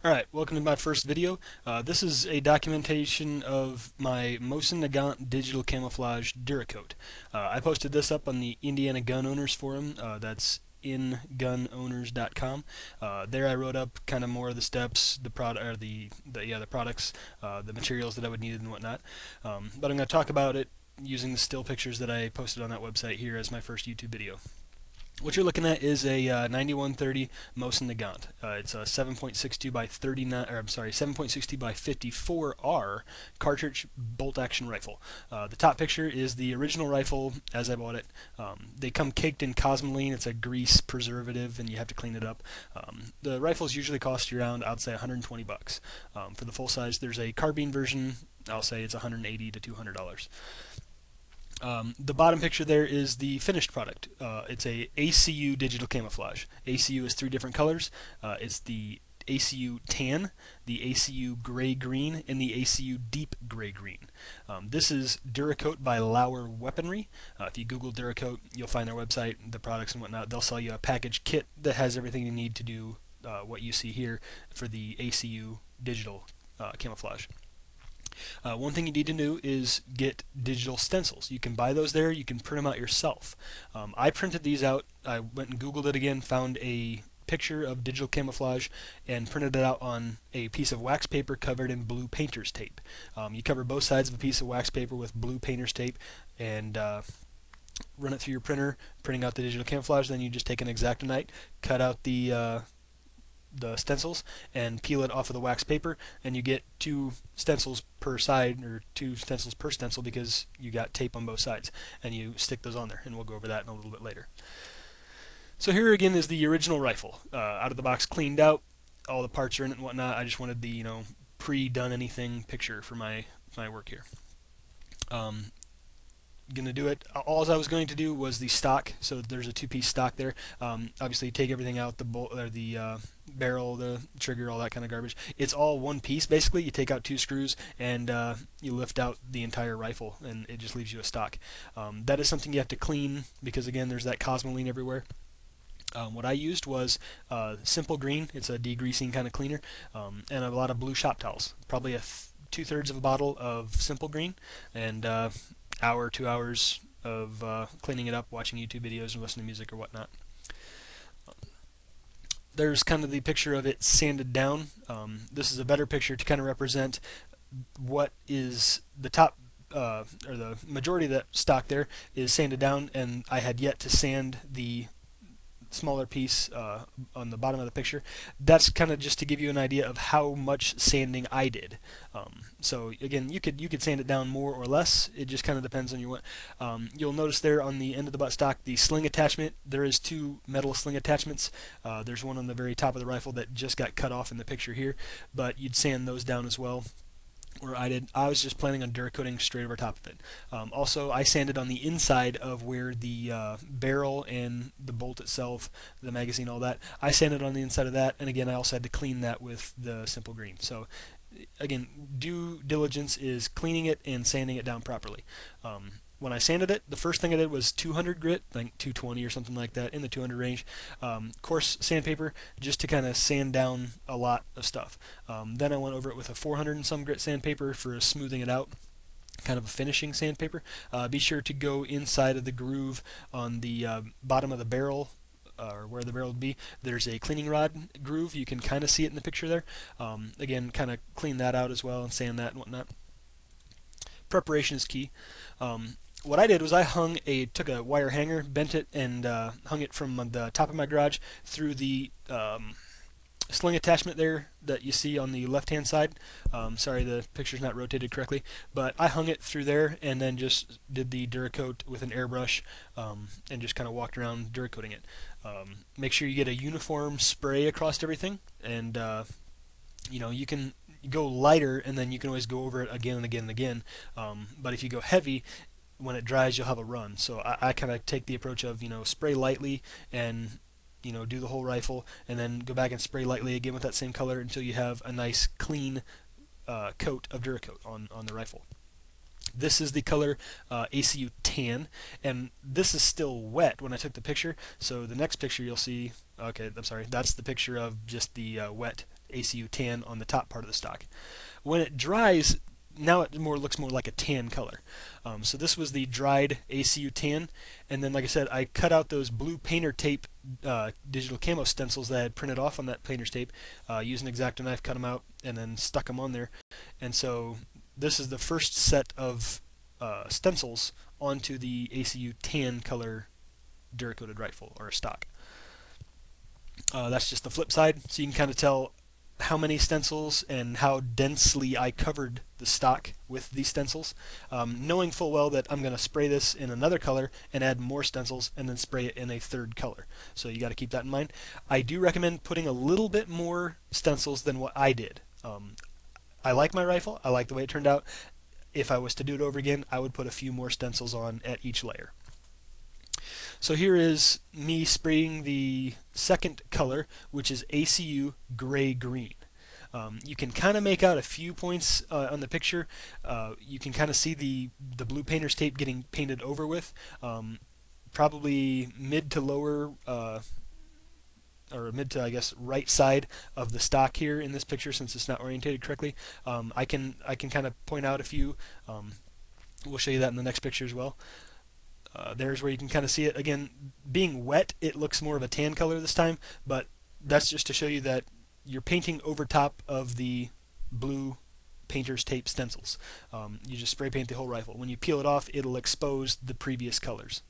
Alright, welcome to my first video. This is a documentation of my Mosin Nagant digital camouflage Duracoat. I posted this up on the Indiana Gun Owners Forum. That's ingunowners.com. There I wrote up kind of more of the steps, the products, the materials that I would need and whatnot. But I'm going to talk about it using the still pictures that I posted on that website here as my first YouTube video. What you're looking at is a 9130 Mosin Nagant. It's a 7.62 by 39, or I'm sorry, 7.62 by 54R cartridge bolt action rifle. The top picture is the original rifle as I bought it. They come caked in cosmoline. It's a grease preservative, and you have to clean it up. The rifles usually cost you around, I'd say, 120 bucks. For the full size, there's a carbine version. I'll say it's 180 to $200. The bottom picture there is the finished product. It's a ACU digital camouflage. ACU is 3 different colors. It's the ACU Tan, the ACU Gray Green, and the ACU Deep Gray Green. This is Duracoat by Lauer Weaponry. If you Google Duracoat, you'll find their website, the products and whatnot. They'll sell you a package kit that has everything you need to do what you see here for the ACU digital camouflage. One thing you need to do is get digital stencils. You can buy those there, you can print them out yourself. I printed these out, I went and Googled it again, found a picture of digital camouflage and printed it out on a piece of wax paper covered in blue painter's tape. You cover both sides of a piece of wax paper with blue painter's tape and run it through your printer, printing out the digital camouflage. Then you just take an X-Acto knife, cut out the stencils and peel it off of the wax paper, and you get 2 stencils per side, or 2 stencils per stencil, because you got tape on both sides, and you stick those on there, and we'll go over that in a little bit later. So here again is the original rifle, out of the box, cleaned out, all the parts are in it and whatnot. I just wanted the pre-done anything picture for my work here. Gonna do it. All I was going to do was the stock. So there's a 2-piece stock there. Obviously, take everything out, the bolt, or the barrel, the trigger, all that kind of garbage. It's all one piece basically. You take out 2 screws and you lift out the entire rifle, and it just leaves you a stock. That is something you have to clean because again, there's that cosmoline everywhere. What I used was Simple Green. It's a degreasing kind of cleaner, and a lot of blue shop towels. Probably 2/3 of a bottle of Simple Green, and hour, 2 hours of cleaning it up, watching YouTube videos, and listening to music or whatnot. There's kind of the picture of it sanded down. This is a better picture to kind of represent what is the top, or the majority of that stock there is sanded down, and I had yet to sand the smaller piece on the bottom of the picture. That's kind of just to give you an idea of how much sanding I did. So again, you could sand it down more or less. It just kind of depends on your what. You'll notice there on the end of the buttstock the sling attachment. There is 2 metal sling attachments. There's one on the very top of the rifle that just got cut off in the picture here, but you'd sand those down as well. Or I was just planning on duracoating straight over top of it. Also, I sanded on the inside of where the barrel and the bolt itself, the magazine, all that. I sanded on the inside of that, and again, I also had to clean that with the Simple Green. So, again, due diligence is cleaning it and sanding it down properly. When I sanded it, the first thing I did was 200 grit, like 220 or something like that, in the 200 range. Coarse sandpaper, just to kind of sand down a lot of stuff. Then I went over it with a 400 and some grit sandpaper for smoothing it out, kind of a finishing sandpaper. Be sure to go inside of the groove on the bottom of the barrel, or where the barrel would be. There's a cleaning rod groove. You can kind of see it in the picture there. Again, kind of clean that out as well and sand that and whatnot. Preparation is key. What I did was I took a wire hanger, bent it, and hung it from the top of my garage through the sling attachment there that you see on the left-hand side. Sorry, the picture's not rotated correctly, but I hung it through there and then just did the Duracoat with an airbrush and just kind of walked around Duracoating it. Make sure you get a uniform spray across everything, and you can go lighter, and then you can always go over it again and again and again. But if you go heavy, when it dries, you'll have a run. So I kind of take the approach of spray lightly and do the whole rifle, and then go back and spray lightly again with that same color until you have a nice clean coat of Duracoat on the rifle. This is the color ACU Tan, and this is still wet when I took the picture. So the next picture you'll see, okay, I'm sorry, that's the picture of just the wet ACU tan on the top part of the stock. When it dries, now it looks more like a tan color. So this was the dried ACU tan, and then like I said, I cut out those blue painter tape digital camo stencils that I had printed off on that painter's tape, used an X-Acto knife, cut them out, and then stuck them on there. And so this is the first set of stencils onto the ACU tan color Duracoated rifle or stock. That's just the flip side, so you can kind of tell how many stencils and how densely I covered the stock with these stencils, knowing full well that I'm going to spray this in another color and add more stencils and then spray it in a third color. So you got to keep that in mind. I do recommend putting a little bit more stencils than what I did. I like my rifle. I like the way it turned out. If I was to do it over again, I would put a few more stencils on at each layer. So here is me spraying the second color, which is ACU gray-green. You can kind of make out a few points on the picture. You can kind of see the blue painter's tape getting painted over with. Probably mid to lower, or mid to, I guess, right side of the stock here in this picture, since it's not orientated correctly. I can kind of point out a few. We'll show you that in the next picture as well. There's where you can kind of see it. Again, being wet, it looks more of a tan color this time, but that's just to show you that you're painting over top of the blue painter's tape stencils. You just spray paint the whole rifle. When you peel it off, it'll expose the previous colors.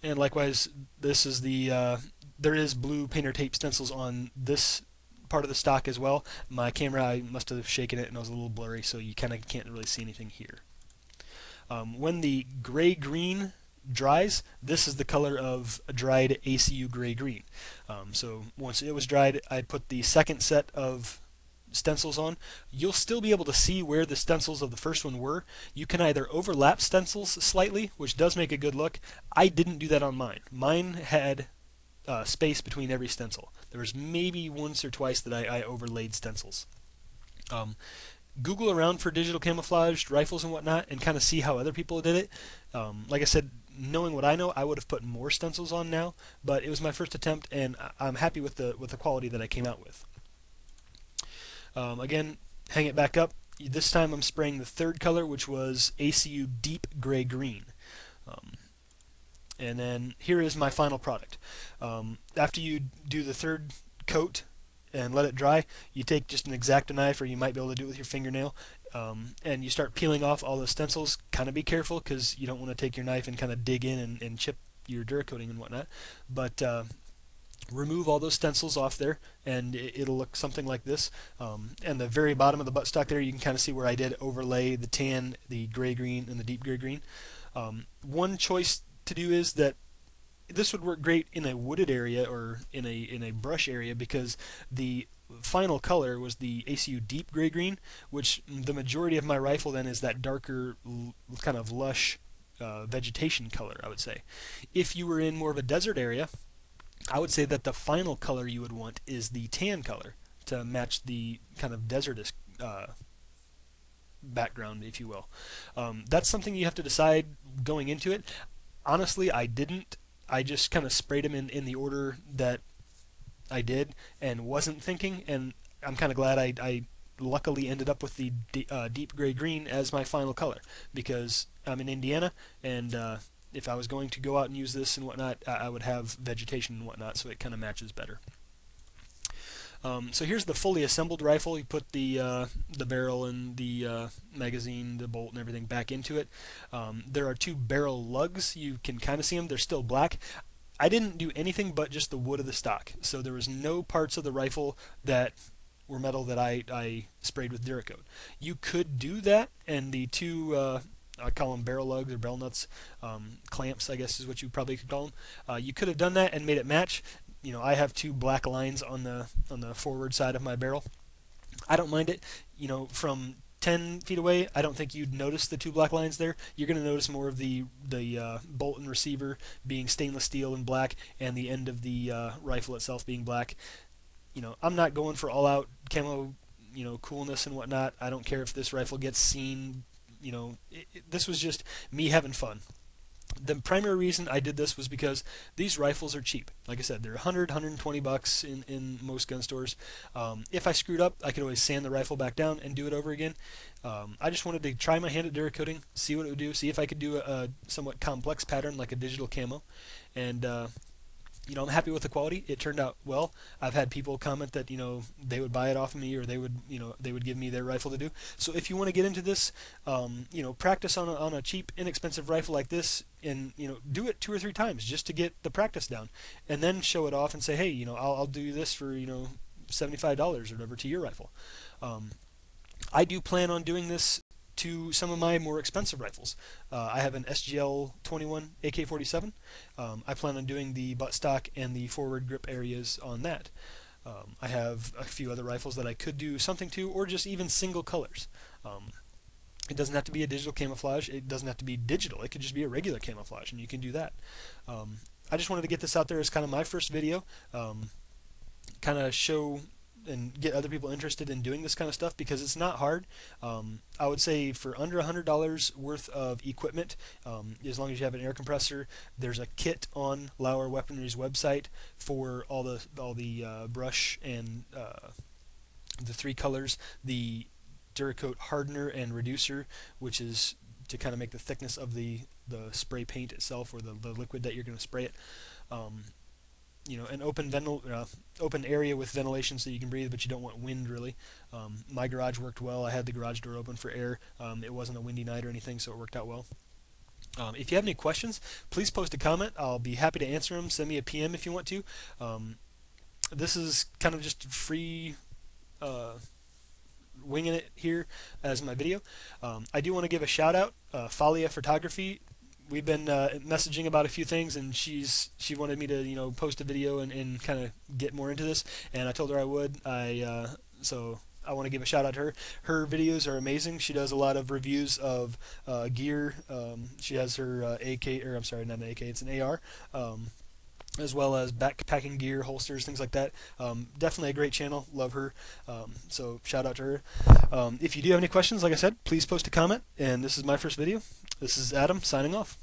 And likewise, this is the there is blue painter tape stencils on this part of the stock as well. My camera, I must have shaken it and it was a little blurry, so you kind of can't really see anything here. When the gray-green dries, this is the color of a dried ACU gray-green. So once it was dried, I put the second set of stencils on. You'll still be able to see where the stencils of the first one were. You can either overlap stencils slightly, which does make a good look. I didn't do that on mine. Mine had space between every stencil. There was maybe once or twice that I overlaid stencils. Google around for digital camouflaged rifles and whatnot and kind of see how other people did it. Like I said, knowing what I know, I would have put more stencils on now, but it was my first attempt and I'm happy with the quality that I came out with. Again, hang it back up. This time I'm spraying the third color, which was ACU Deep Gray Green. And then here is my final product. After you do the third coat and let it dry, you take just an X-Acto knife, or you might be able to do it with your fingernail, and you start peeling off all the stencils. Kind of be careful, because you don't want to take your knife and kind of dig in and chip your Duracoating and whatnot. But remove all those stencils off there, and it'll look something like this. And the very bottom of the buttstock there, you can kind of see where I did overlay the tan, the gray-green, and the deep gray-green. One choice to do is that this would work great in a wooded area or in a brush area, because the final color was the ACU Deep Gray Green, which the majority of my rifle then is that darker, kind of lush vegetation color, I would say. If you were in more of a desert area, I would say that the final color you would want is the tan color to match the kind of desertous background, if you will. That's something you have to decide going into it. Honestly, I didn't. I just kind of sprayed them in the order that I did and wasn't thinking, and I'm kind of glad I luckily ended up with the deep gray green as my final color, because I'm in Indiana, and if I was going to go out and use this and whatnot, I would have vegetation and whatnot, so it kind of matches better. So here's the fully assembled rifle. You put the barrel and the magazine, the bolt, and everything back into it. There are two barrel lugs. You can kind of see them. They're still black. I didn't do anything but just the wood of the stock, so there was no parts of the rifle that were metal that I sprayed with Duracoat. You could do that, and the two I call them barrel lugs or barrel nuts, clamps, I guess is what you probably could call them. You could have done that and made it match. You know, I have two black lines on the forward side of my barrel. I don't mind it. You know, from 10 feet away, I don't think you'd notice the two black lines there. You're going to notice more of the bolt and receiver being stainless steel and black, and the end of the rifle itself being black. You know, I'm not going for all-out camo, you know, coolness and whatnot. I don't care if this rifle gets seen. You know, this was just me having fun. The primary reason I did this was because these rifles are cheap. Like I said, they're 100, 120 bucks in most gun stores. If I screwed up, I could always sand the rifle back down and do it over again. I just wanted to try my hand at Duracoating, see what it would do, see if I could do a somewhat complex pattern like a digital camo, and I'm happy with the quality. It turned out well. I've had people comment that they would buy it off of me, or they would give me their rifle to do. So if you want to get into this, practice on a cheap, inexpensive rifle like this, and do it 2 or 3 times just to get the practice down, and then show it off and say, hey, I'll do this for $75 or whatever to your rifle. I do plan on doing this to some of my more expensive rifles. I have an SGL 21 AK-47. I plan on doing the buttstock and the forward grip areas on that. I have a few other rifles that I could do something to, or just even single colors. It doesn't have to be a digital camouflage. It doesn't have to be digital. It could just be a regular camouflage, and you can do that. I just wanted to get this out there as kind of my first video, kind of show and get other people interested in doing this kind of stuff, because it's not hard. I would say for under $100 worth of equipment, as long as you have an air compressor, there's a kit on Lauer Weaponry's website for all the brush and the 3 colors, the DuraCoat hardener and reducer, which is to kind of make the thickness of the spray paint itself, or the liquid that you're going to spray it. An open area with ventilation so you can breathe, but you don't want wind really. My garage worked well. I had the garage door open for air. It wasn't a windy night or anything, so it worked out well. If you have any questions, please post a comment. I'll be happy to answer them. Send me a PM if you want to. This is kind of just free winging it here as my video. I do want to give a shout out, Falia Photography. We've been messaging about a few things, and she wanted me to post a video and kind of get more into this, and I told her I would. So I want to give a shout out to her. Her videos are amazing. She does a lot of reviews of gear. She has her AK, or I'm sorry, not an AK, it's an AR. As well as backpacking gear, holsters, things like that. Definitely a great channel. Love her. So shout out to her. If you do have any questions, like I said, please post a comment. And this is my first video. This is Adam signing off.